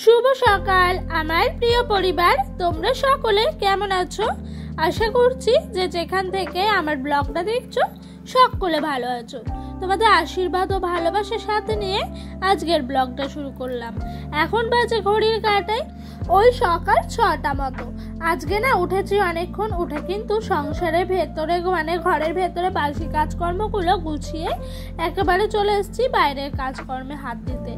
শুভ সকাল আমার প্রিয় পরিবার, তোমরা সকলে কেমন আছো? আশা করছি যে যেখান থেকে আমার ব্লগটা দেখছো সকলে ভালো আছো। তোমাদের আশীর্বাদ ও ভালোবাসার সাথে নিয়ে আজকের ব্লগটা শুরু করলাম। এখন বাজে ঘড়ির কাঁটায় ওই সকাল 6টা মতো। আজকে না উঠেছি অনেকক্ষণ, উঠে কিন্তু সংসারের ভেতরে ঘরের ভেতরে বাসি কাজকর্মগুলো গুছিয়ে একেবারে চলে এসেছি বাইরের কাজকর্মে হাত দিতে।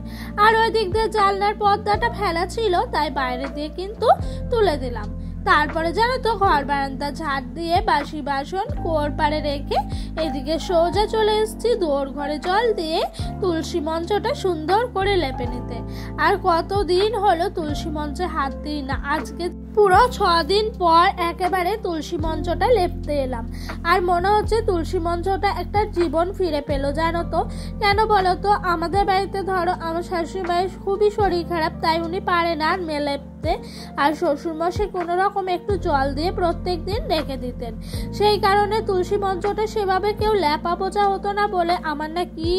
আর ওই দিক দিয়ে জানলার পর্দাটা ফেলা ছিল, তাই বাইরে দিয়ে কিন্তু তুলে দিলাম। তারপরে জানো তো ঘর বারান্দা ঝাড় দিয়ে বাসি বাসন কুয়োর পাড়ে রেখে এদিকে সোজা চলে এসেছি দুয়ার ঘরে জল দিয়ে তুলসী মঞ্চটা সুন্দর করে লেপে নিতে। আর কতদিন হলো তুলসী মঞ্চে হাত দিই না, আজকে পুরো 6 দিন পর একেবারে তুলসী মঞ্চটা লেপতে এলাম। আর মনে হচ্ছে তুলসী মঞ্চটা একটা জীবন ফিরে পেলো। জানো তো কেন বলো তো? আমাদের বাড়িতে ধরো আমার শাশুড়ি মায়ের খুবই শরীর খারাপ, তাই উনি পারে না লেপতে। আর শ্বশুরমশাই কোনো রকম একটু জল দিয়ে প্রত্যেক দিন রেখে দিতেন, সেই কারণে তুলসী মঞ্চটা সেভাবে কেউ লেপা পোছা হতো না বলে আমার না কি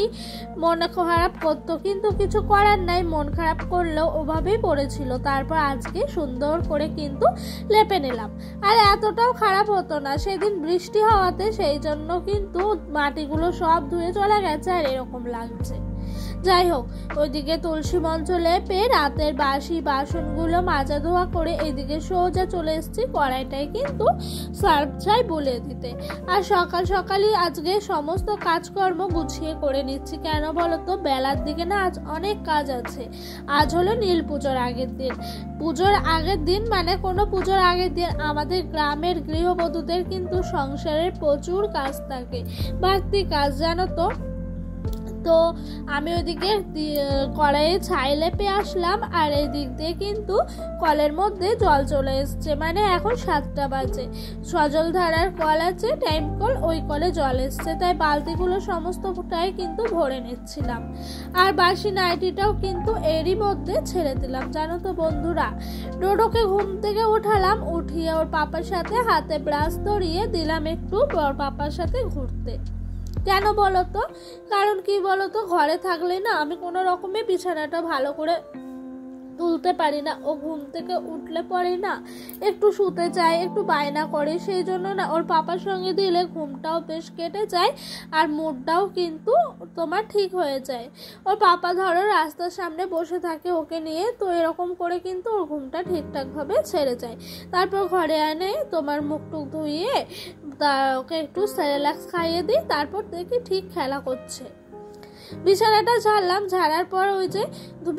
মন খারাপ করতো, কিন্তু কিছু করার নাই, মন খারাপ করলেও ওভাবেই পড়েছিল। তারপর আজকে সুন্দর করে কিন্তু লেপে নিলাম। আর এতটাও খারাপ হতো না, সেদিন বৃষ্টি হওয়াতে সেই জন্য কিন্তু মাটিগুলো সব ধুয়ে চলে গেছে আর এরকম লাগছে। যাই হোক, ওইদিকে তুলসী মঞ্চ লেপে রাতের বাসি বাসনগুলো মাজা ধোয়া করে এদিকে সোজা চলে এসেছি কড়াইটাই কিন্তু সার্ফ ছাই বলে দিতে। আর সকাল সকালই আজকে সমস্ত কাজকর্ম গুছিয়ে করে নিচ্ছি। কেন বলো তো? বেলার দিকে না আজ অনেক কাজ আছে। আজ হলো নীল পুজোর আগের দিন। পুজোর আগের দিন মানে কোনো পুজোর আগের দিন আমাদের গ্রামের গৃহবধূদের কিন্তু সংসারের প্রচুর কাজ থাকে, বাড়তি কাজ, জানো তো। তো আমি ওইদিকে কড়াইয়ে ছাই লেপে আসলাম, আর এই দিক দিয়ে কিন্তু কলের মধ্যে জল চলে এসছে। মানে এখন 7টা বাজে, সজল ধারার কল আছে, টাইম কল, ওই কলে জল এসছে, তাই বালতিগুলো সমস্তটাই কিন্তু ভরে নিচ্ছিলাম। আর বাসি নাইটিটাও কিন্তু এরই মধ্যে ছেড়ে দিলাম। জানো তো বন্ধুরা, ডোডোকে ঘুম থেকে উঠালাম, উঠিয়ে ওর পাপার সাথে হাতে ব্রাশ ধরিয়ে দিলাম একটু ওর পাপার সাথে ঘুরতে। কেন বলতো? কারণ কি বলতো, ঘরে থাকলে না আমি কোনো রকমে বিছানাটা ভালো করে তুলতে পারি না। ও ঘুম থেকে উঠলে পরে না একটু শুতে চায়, একটু বায়না করে, সেই জন্য না ওর পাপার সঙ্গে দিলে ঘুমটাও বেশ কেটে যায় আর মুডটাও কিন্তু তোমার ঠিক হয়ে যায়। ওর পাপা ধরো রাস্তার সামনে বসে থাকে ওকে নিয়ে, তো এরকম করে কিন্তু ওর ঘুমটা ঠিকঠাকভাবে ছেড়ে যায়। তারপর ঘরে এনে তোমার মুখ টুক ধুইয়ে ওকে একটু সেরেলাক্স খাইয়ে দিই, তারপর দেখি ঠিক খেলা করছে। বিছানাটা ঝাড়লাম, ঝাড়ার পর ওই যে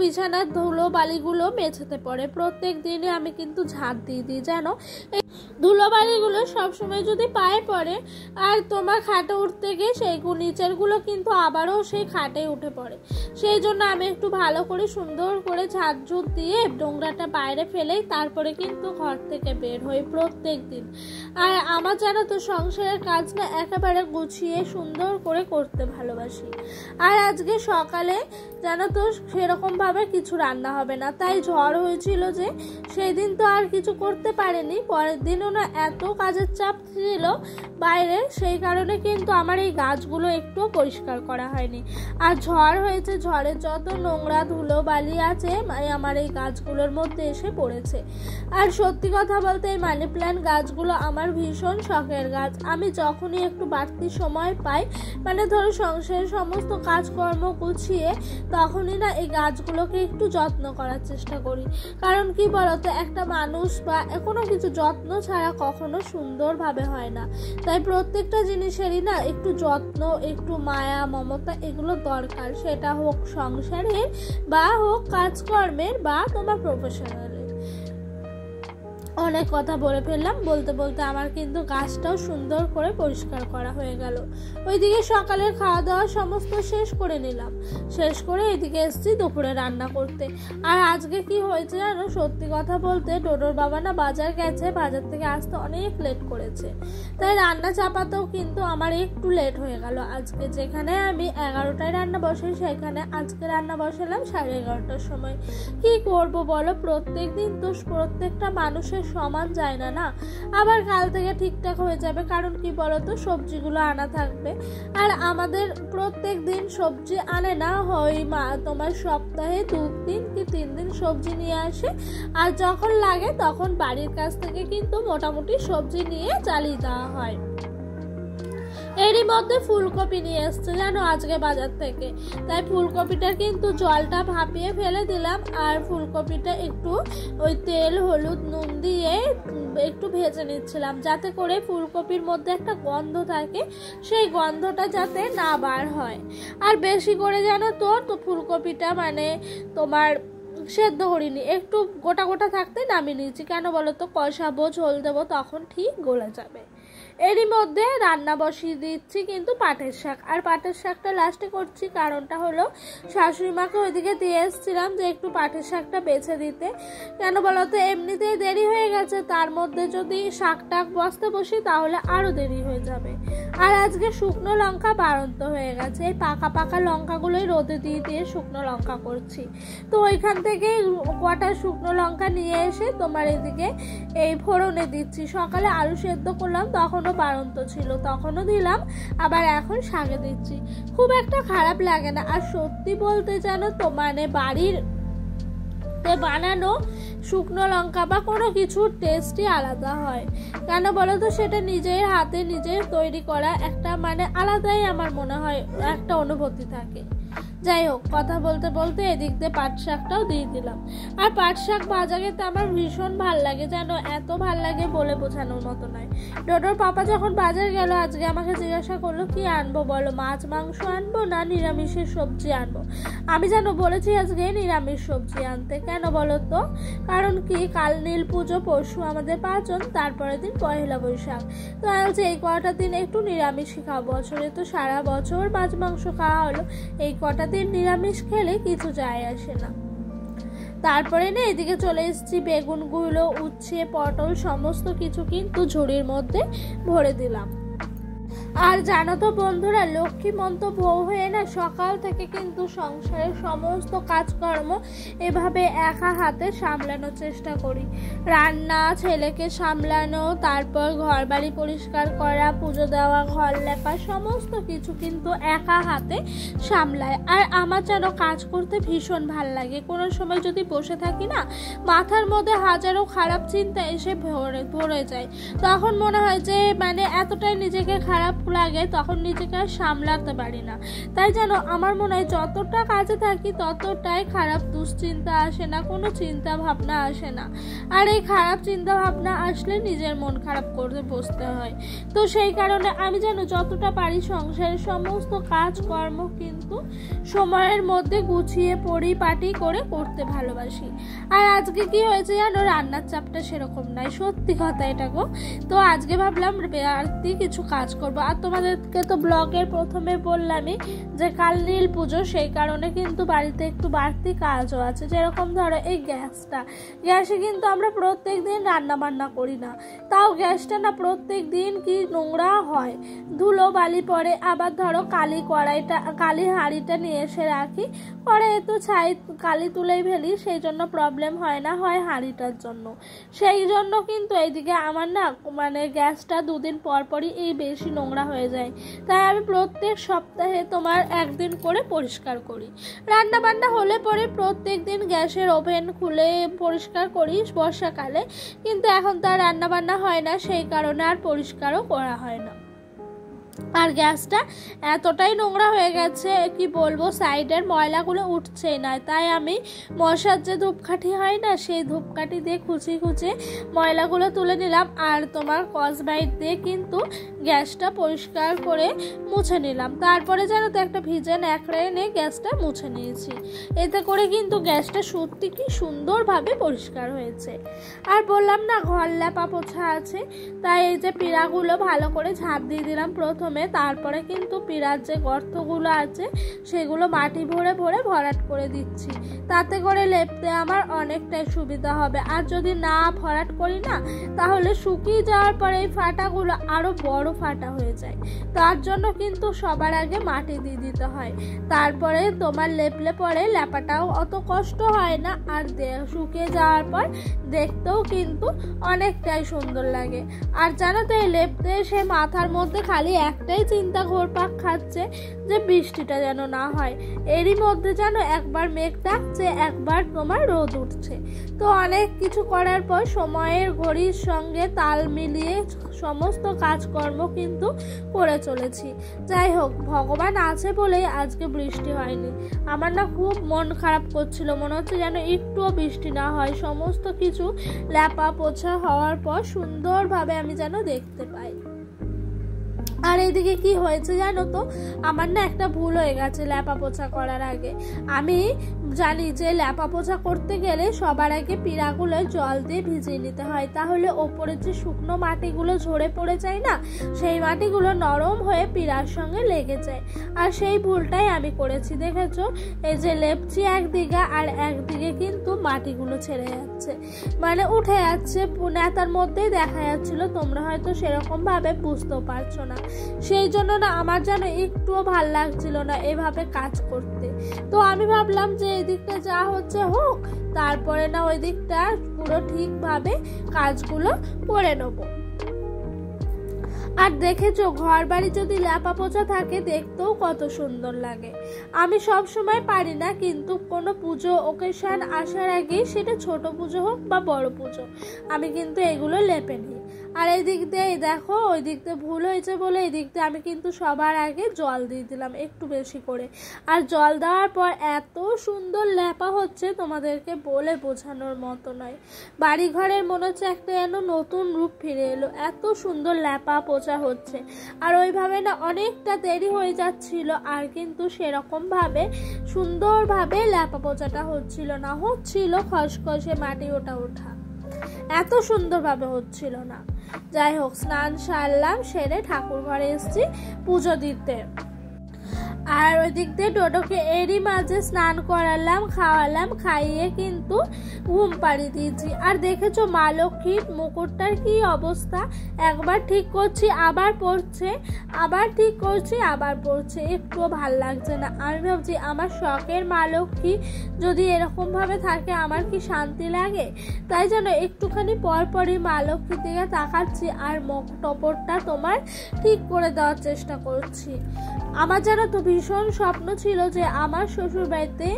বিছানার ধুলো বালিগুলো মেঝেতে পড়ে। প্রত্যেক দিনে আমি কিন্তু ঝাড় দিয়ে দিই, জানো। এই ধুলো বালিগুলো সবসময় যদি পায়ে পড়ে আর তোমার খাটে উঠতে গিয়ে সেই নিচের গুলো কিন্তু আবারও সেই খাটে উঠে পড়ে, সেই জন্য আমি একটু ভালো করে সুন্দর করে ঝাড় ঝুট দিয়ে নোংরাটা বাইরে ফেলেই তারপরে কিন্তু ঘর থেকে বের হই প্রত্যেক দিন। আর আমার জানো তো সংসারের কাজ না একেবারে গুছিয়ে সুন্দর করে করতে ভালোবাসি। আর আজকে সকালে জানো তো সেরকম ভাবে কিছু রান্না হবে না, তাই ঝড় হয়েছিল যে সেই দিন তো আর কিছু করতে পারেনি। পরের দিনও না এত কাজের চাপ ছিল বাইরে, সেই কারণে কিন্তু আমার এই গাছগুলো একটু পরিষ্কার করা হয়নি। আর ঝড় হয়েছে, ঝড়ের যত নোংরা ধুলো বালি আছে আমার এই গাছগুলোর মধ্যে এসে পড়েছে। আর সত্যি কথা বলতে এই মানি প্ল্যান্ট গাছগুলো আমার ভীষণ শখের গাছ। আমি যখনই একটু বাড়তি সময় পাই, মানে ধরো সংসারের সমস্ত কাজকর্ম গুছিয়ে, তখনই না এই গাছগুলোকে একটু যত্ন করার চেষ্টা করি। কারণ কি বলতো, একটা মানুষ বা কোনো কিছু যত্ন ছাড়া কখনো সুন্দরভাবে হয় না। তাই প্রত্যেকটা জিনিসেরই না একটু যত্ন, একটু মায়া মমতা এগুলো দরকার, সেটা হোক সংসারের বা হোক কাজকর্মের বা তোমার প্রফেশনাল। অনেক কথা বলে ফেললাম, বলতে বলতে আমার কিন্তু গাছটাও সুন্দর করে পরিষ্কার করা হয়ে গেল। ওইদিকে সকালের খাওয়া দাওয়া সমস্ত শেষ করে নিলাম, শেষ করে এদিকে এসেছি দুপুরে রান্না করতে। আর আজকে কি হয়েছে জানো, সত্যি কথা বলতে ডোডোর বাবা না বাজার গেছে, বাজার থেকে আসতে অনেক লেট করেছে, তাই রান্না চাপাতেও কিন্তু আমার একটু লেট হয়ে গেল। আজকে যেখানে আমি 11টায় রান্না বসাই, সেখানে আজকে রান্না বসালাম 11:30টার সময়। কি করব বলো, প্রত্যেক দিন তো প্রত্যেকটা মানুষের সমান যায় না না, আবার কাল থেকে ঠিকঠাক হয়ে যাবে। কারণ কি বলতো, সবজিগুলো আনা থাকবে, আর আমাদের প্রত্যেক দিন সবজি আনে না, হয় মা তোমার সপ্তাহে 2 দিন কি 3 দিন সবজি নিয়ে আসে, আর যখন লাগে তখন বাড়ির কাছ থেকে কিন্তু মোটামুটি সবজি নিয়ে চালিয়ে দেওয়া হয়। এরই মধ্যে ফুলকপি নিয়ে এসছে জানো আজকে বাজার থেকে, তাই ফুলকপিটা কিন্তু জলটা ভাপিয়ে ফেলে দিলাম, আর ফুলকপিটা একটু ওই তেল হলুদ নুন দিয়ে একটু ভেজে নিচ্ছিলাম, যাতে করে ফুলকপির মধ্যে একটা গন্ধ থাকে, সেই গন্ধটা যাতে না বার হয়। আর বেশি করে জানো তো ফুলকপিটা মানে তোমার সেদ্ধ করিনি, একটু গোটা গোটা থাকতে নামিয়ে নিয়েছি। কেন বলো তো, কষাবো ঝোল দেবো তখন ঠিক গলে যাবে। এরই মধ্যে রান্না বসিয়ে দিচ্ছি কিন্তু পাটের শাক, আর পাটের শাকটা লাস্টে করছি, কারণটা হলো শাশুড়ি মাকে ওইদিকে দিয়ে এসেছিলাম যে একটু পাটের শাকটা বেছে দিতে। কেন বলো তো, এমনিতেই দেরি হয়ে গেছে, তার মধ্যে যদি শাকটা বসতে বসি তাহলে আরও দেরি হয়ে যাবে। আর আজকে শুকনো লঙ্কা বাড়ন্ত হয়ে গেছে, এই পাকা পাকা লঙ্কাগুলোই রোদে দিয়ে দিয়ে শুকনো লঙ্কা করছি। তো ওইখান থেকে কটা শুকনো লঙ্কা নিয়ে এসে তোমার এদিকে এই ফোড়নে দিচ্ছি। সকালে আলু সেদ্ধ করলাম, তখনও বাড়ন্ত ছিল, তখনও দিলাম, আবার এখন শাকে দিচ্ছি। খুব একটা খারাপ লাগে না। আর সত্যি বলতে জানো তো, মানে বাড়ির বানানো শুকনো লঙ্কা বা কোনো কিছুর টেস্টই আলাদা হয়। কেন বলো তো, সেটা নিজের হাতে নিজের তৈরি করা একটা মানে আলাদাই আমার মনে হয় একটা অনুভূতি থাকে। যাই হোক, কথা বলতে বলতে এদিক দিয়ে পাট শাকটাও দিয়ে দিলাম। আর পাট শাক ভাজা খেতে আমার ভীষণ ভাল লাগে জানো, এত ভাল লাগে বলে বোঝানোর মতো নয়। ডোডোর পাপা যখন বাজার গেল আজকে আমাকে জিজ্ঞাসা করলো কি আনবো বলো, মাছ মাংস আনবো না নিরামিষের সবজি আনবো। আমি জানো বলেছি আজকে নিরামিষ সবজি আনতে। কেন বলো তো, কারণ কি কাল নীল পুজো, পরশু আমাদের পাঁচন, তারপরের দিন পয়লা বৈশাখ। তো আমি বলছি এই কটা দিন একটু নিরামিষই খাবো, বছরে তো সারা বছর মাছ মাংস খাওয়া হলো, এই কটা দিন নিরামিষ খেলে কিছু যায় আসে না। তারপরে না এদিকে চলে এসেছি, বেগুনগুলো উচ্ছে পটল সমস্ত কিছু কিন্তু ঝুড়ির মধ্যে ভরে দিলাম। আর জানো তো বন্ধুরা, লক্ষ্মীমন্ত বউ হয়ে না সকাল থেকে কিন্তু সংসারের সমস্ত কাজকর্ম এভাবে একা হাতে সামলানোর চেষ্টা করি। রান্না, ছেলেকে সামলানো, তারপর ঘর বাড়ি পরিষ্কার করা, পুজো দেওয়া, ঘর লেপা, সমস্ত কিছু কিন্তু একা হাতে সামলায়। আর আমার যেন কাজ করতে ভীষণ ভাল লাগে। কোনো সময় যদি বসে থাকি না, মাথার মধ্যে হাজারো খারাপ চিন্তা এসে ভরে যায়, তখন মনে হয় যে মানে এতটাই নিজেকে খারাপ লাগে, তখন নিজেকে আর সামলাতে পারি না। তাই জানো আমার মনে হয় যতটা কাজে থাকি ততটাই খারাপ দুশ্চিন্তা আসে না, কোনো চিন্তা ভাবনা আসে না। আর এই খারাপ চিন্তা ভাবনা আসলে নিজের মন খারাপ করতে বসতে হয়। তো সেই কারণে আমি জানো যতটা পারি সংসারের সমস্ত কাজকর্ম কিন্তু সময়ের মধ্যে গুছিয়ে পরিপাটি করে করতে ভালোবাসি। আর আজকে কি হয়েছে জানো, রান্নার চাপটা সেরকম নাই, সত্যি কথা এটা গো। তো আজকে ভাবলাম বাড়তি কিছু কাজ করবো। আর তোমাদেরকে তো ব্লগের প্রথমে বললামই যে কাল নীল পুজো, সেই কারণে কিন্তু বাড়িতে একটু বাড়তি কাজও আছে। যেরকম ধরো এই গ্যাসে কিন্তু আমরা প্রত্যেক দিন রান্না বান্না করি না, তাও গ্যাসটা না প্রত্যেক দিন কি নোংরা হয়, ধুলো বালি পড়ে। আবার ধরো কালি হাঁড়িটা নিয়ে এসে রাখি, পরে তো ছাই কালি তুলেই ফেলি, সেই জন্য প্রবলেম হয় না, হয় হাঁড়িটার জন্য। সেই জন্য কিন্তু এইদিকে আমার না মানে গ্যাসটা 2 দিন পর পরই এই বেশি নোংরা হয়ে যায়। তাই আমি প্রত্যেক সপ্তাহে তোমার 1 দিন করে পরিষ্কার করি। রান্না বান্না হলে পরে প্রত্যেক দিন গ্যাসের ওভেন খুলে পরিষ্কার করি বর্ষাকালে, কিন্তু এখন তো আর রান্না বান্না হয় না, সেই কারণে আর পরিষ্কারও করা হয় না। আর গ্যাসটা এতটাই নোংরা হয়ে গেছে কি বলবো, সাইডের ময়লাগুলো উঠছেই না। তাই আমি মশার যে ধূপকাঠি হয় না, সেই ধূপকাঠি দিয়ে খুঁচে ময়লাগুলো তুলে নিলাম, আর তোমার স্কচব্রাইট দিয়ে কিন্তু গ্যাসটা পরিষ্কার করে মুছে নিলাম। তারপরে জানো তো একটা ভিজে ন্যাকড়া এনে গ্যাসটা মুছে নিয়েছি। এতে করে কিন্তু গ্যাসটা সত্যি কি সুন্দরভাবে পরিষ্কার হয়েছে। আর বললাম না ঘর লেপা পোছা আছে, তাই এই যে পিঁড়াগুলো ভালো করে ঝাঁপ দিয়ে দিলাম। প্রথমে প্রথমে, তারপরে কিন্তু পিঁড়ার যে গর্তগুলো আছে সেগুলো মাটি ভরে ভরে ভরাট করে দিচ্ছি। তাতে করে লেপতে আমার অনেকটাই সুবিধা হবে। আর যদি না ভরাট করি না, তাহলে শুকিয়ে যাওয়ার পরে এই ফাটাগুলো আরো বড় ফাটা হয়ে যায়। তার জন্য কিন্তু সবার আগে মাটি দিয়ে দিতে হয়, তারপরে তোমার লেপলে পরে লেপাটাও অত কষ্ট হয় না, আর শুকিয়ে যাওয়ার পর দেখতেও কিন্তু অনেকটাই সুন্দর লাগে। আর জানো তো, এই লেপতে সে মাথার মধ্যে খালি একটাই চিন্তা ঘুরপাক খাচ্ছে যে বৃষ্টিটা যেন না হয়। এরই মধ্যে যেন একবার মেঘ ডাকছে, একবার তোমার রোদ উঠছে। তো অনেক কিছু করার পর সময়ের ঘড়ির সঙ্গে তাল মিলিয়ে সমস্ত কাজকর্ম কিন্তু করে চলেছি। যাই হোক, ভগবান আছে বলেই আজকে বৃষ্টি হয়নি। আমার না খুব মন খারাপ করছিল, মনে হচ্ছে যেন একটুও বৃষ্টি না হয়, সমস্ত কিছু লেপা পোছা হওয়ার পর সুন্দরভাবে আমি যেন দেখতে পাই। আর এইদিকে কি হয়েছে জানো তো, আমার না একটা ভুল হয়ে গেছে লেপা পোছা করার আগে। আমি জানি যে লেপা পোছা করতে গেলে সবার আগে পিঁড়াগুলো জল দিয়ে ভিজিয়ে নিতে হয়, তাহলে ওপরে যে শুকনো মাটিগুলো ঝরে পড়ে যায় না, সেই মাটিগুলো নরম হয়ে পিঁড়ার সঙ্গে লেগে যায়। আর সেই ভুলটাই আমি করেছি। দেখেছো, এই যে লেপছি একদিকে, আর একদিকে কিন্তু মাটিগুলো ছেড়ে যাচ্ছে, মানে উঠে যাচ্ছে, নেতার মধ্যেই দেখা যাচ্ছিল। তোমরা হয়তো সেরকম ভাবে বুঝতেও পারছো না। সেই জন্য না আমার যেন একটুও ভাল লাগছিল না এভাবে কাজ করতে। তো আমি ভাবলাম যে এই দিকটা যা হচ্ছে হোক, তারপরে না ওই দিকটা পুরো ঠিকভাবে কাজগুলো করে নেবো। আর দেখেছো, ঘর বাড়ি যদি লেপা পোছা থাকে দেখতেও কত সুন্দর লাগে। আমি সব সময় পারি না, কিন্তু কোনো পুজো ওকেশন আসার আগে, সেটা ছোট পুজো হোক বা বড় পুজো, আমি কিন্তু এগুলো লেপে নিই। আর এই দিক দিয়ে দেখো, ওই দিক দিয়ে ভুল হয়েছে বলে এই দিক দিয়ে আমি কিন্তু সবার আগে জল দিয়ে দিলাম একটু বেশি করে। আর জল দেওয়ার পর এত সুন্দর লেপা হচ্ছে, তোমাদেরকে বলে বোঝানোর মতো নয়। বাড়ি ঘরের মনে হচ্ছে একটা যেন নতুন রূপ ফিরে এলো, এত সুন্দর লেপা পোছা হচ্ছে। আর ওইভাবে না অনেকটা দেরি হয়ে যাচ্ছিল, আর কিন্তু সেরকম ভাবে সুন্দরভাবে লেপা পোছাটা হচ্ছিল না, হচ্ছিল খসখসে মাটি ওঠা, এত সুন্দরভাবে হচ্ছিল না। যাই হোক, স্নান সারলাম, সেরে ঠাকুর ঘরে এসেছি পুজো দিতে। আর ওই দিক দিয়ে ডোডোকে এরই মাঝে স্নান করালাম, খাওয়ালাম, খাইয়ে কিন্তু ঘুম পাড়িয়ে দিয়েছি। আর দেখেছো মা লক্ষ্মীর মুকুটটার কি অবস্থা, একবার ঠিক করছি আবার পড়ছে, আবার ঠিক করছি আবার পড়ছে, একটুও ভাল লাগছে না। আমি ভাবছি আমার শখের মা লক্ষ্মী যদি এরকম ভাবে থাকে আমার কি শান্তি লাগে। তাই যেন একটুখানি পরপরই মা লক্ষ্মীর দিকে তাকাচ্ছি আর মুখ টপরটা তোমার ঠিক করে দেওয়ার চেষ্টা করছি। আমার যেন তো ভীষণ স্বপ্ন ছিল যে আমার শ্বশুর বাড়িতে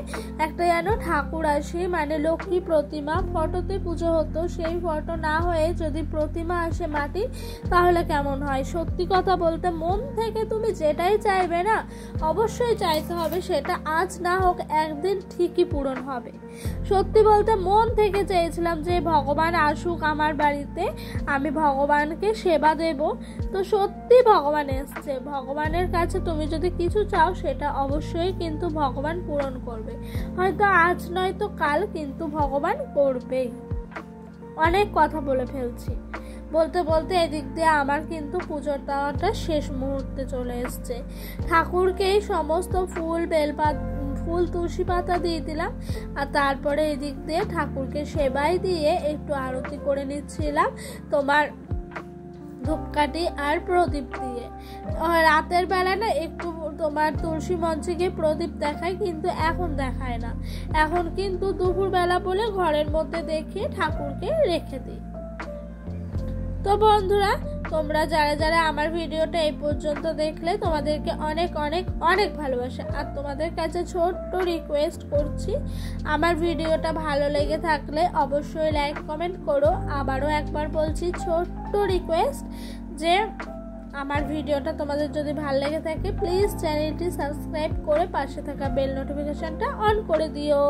একটা যেন ঠাকুর আসে, মানে লক্ষ্মী প্রতিমা, ফটোতে পুজো হতো, সেই ফটো না হয়ে যদি প্রতিমা আসে মাটি, তাহলে কেমন হয়। সত্যি কথা বলতে, মন থেকে তুমি যেটাই চাইবে না, অবশ্যই চাইতে হবে সেটা আজ না হোক একদিন ঠিকই পূরণ হবে। সত্যি বলতে মন থেকে চেয়েছিলাম যে ভগবান আসুক আমার বাড়িতে, আমি ভগবানকে সেবা দেব। তো সত্যি ভগবান এসছে। ভগবানের কাছে তুমি যদি কিছু চাও সেটা অবশ্যই কিন্তু ভগবান পূরণ করবে, হয়তো আজ নয়তো কাল, কিন্তু ভগবান করবেই। অনেক কথা বলে ফেলছি, বলতে বলতে এদিক দিয়ে আমার কিন্তু পুজোর দেওয়াটা শেষ মুহূর্তে চলে এসছে। ঠাকুরকেই সমস্ত ফুল, বেলপাতা, ফুল, তুলসী পাতা দিয়ে দিলাম। আর তারপরে এদিক দিয়ে ঠাকুরকে সেবাই দিয়ে একটু আরতি করে নিচ্ছিলাম তোমার ধূপকাঠি আর প্রদীপ দিয়ে। রাতের বেলা না একটু তোমার তুলসী মঞ্চে গিয়ে প্রদীপ দেখায়, কিন্তু এখন দেখায় না, এখন কিন্তু দুপুর বেলা বলে ঘরের মধ্যে দেখিয়ে ঠাকুরকে রেখে দিই। তো বন্ধুরা, তোমরা যারা যারা আমার ভিডিওটা এই পর্যন্ত দেখলে, তোমাদেরকে অনেক অনেক অনেক ভালোবাসা। আর তোমাদের কাছে ছোট্ট রিকোয়েস্ট করছি, আমার ভিডিওটা ভালো লেগে থাকলে অবশ্যই লাইক কমেন্ট করো। আবারও একবার বলছি, ছোট্ট রিকোয়েস্ট, যে আমার ভিডিওটা তোমাদের যদি ভালো লেগে থাকে প্লিজ চ্যানেলটি সাবস্ক্রাইব করে পাশে থাকা বেল নোটিফিকেশনটা অন করে দিও।